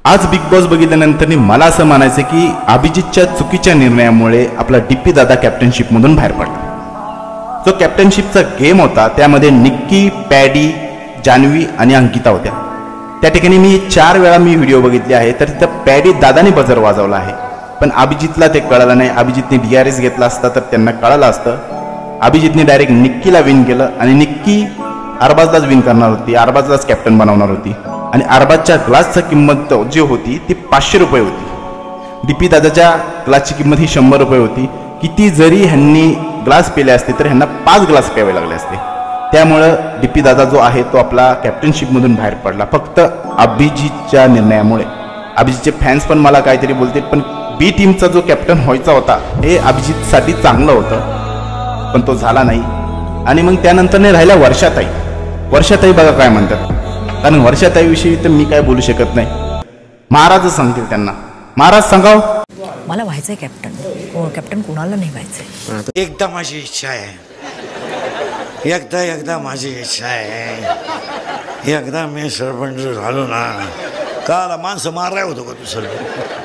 आज big boss बघितल्यानंतर मला असं म्हणायचं की अभिजितच्या चुकीच्या निर्णयामुळे आपला डीपी दादा कॅप्टनशिपमधून बाहेर पडला। जो कॅप्टनशिपचा गेम होता त्यामध्ये निक्की, पॅडी, जान्हवी आणि अंकिता होत्या। त्या ठिकाणी मी 4 वेळा व्हिडिओ बघितले आहे, तर तिथं पॅडी दादाने बजर वाजवला आहे, पण अभिजितला ते कळलं नाही। अभिजितने DRS घेतला असता तर त्यांना कळलं असतं। अभिजितने डायरेक्ट निक्कीला विन केलं आणि निक्की अरबाजलाच विन करणार होती, अरबाजलाच कॅप्टन बनवणार होती आणि अरबाजच्या ग्लासची किंमत जी होती ती 500 रुपये होती। डीपी दादाच्या ग्लासची किंमत ही 100 रुपये होती। किती जरी ह्यांनी ग्लास पिले असते तर ह्यांना 5 ग्लास प्यावे लागले असते। त्यामुळं डीपी दादा जो आहे तो आपला कॅप्टनशिपमधून बाहेर पडला फक्त अभिजितच्या निर्णयामुळे। अभिजितचे फॅन्स पण मला काहीतरी बोलते, पण बी टीमचा जो कॅप्टन व्हायचा होता हे अभिजितसाठी चांगलं होतं, पण तो झाला नाही। आणि मग त्यानंतर राहिल्या वर्षाताई। वर्षाताई बघा काय म्हणतात, कारण वर्षाताईविषयी तर मी काय बोलू शकत नाही, महाराजच सांगतील त्यांना। महाराज सांगाव, मला व्हायचंय कॅप्टन। कॅप्टन कोणाला नाही व्हायचंय। एकदा माझी इच्छा आहे, एकदा माझी इच्छा आहे, एकदा मी सरपंच झालो ना, काला माणसं माराय होतो का तू सरपंच?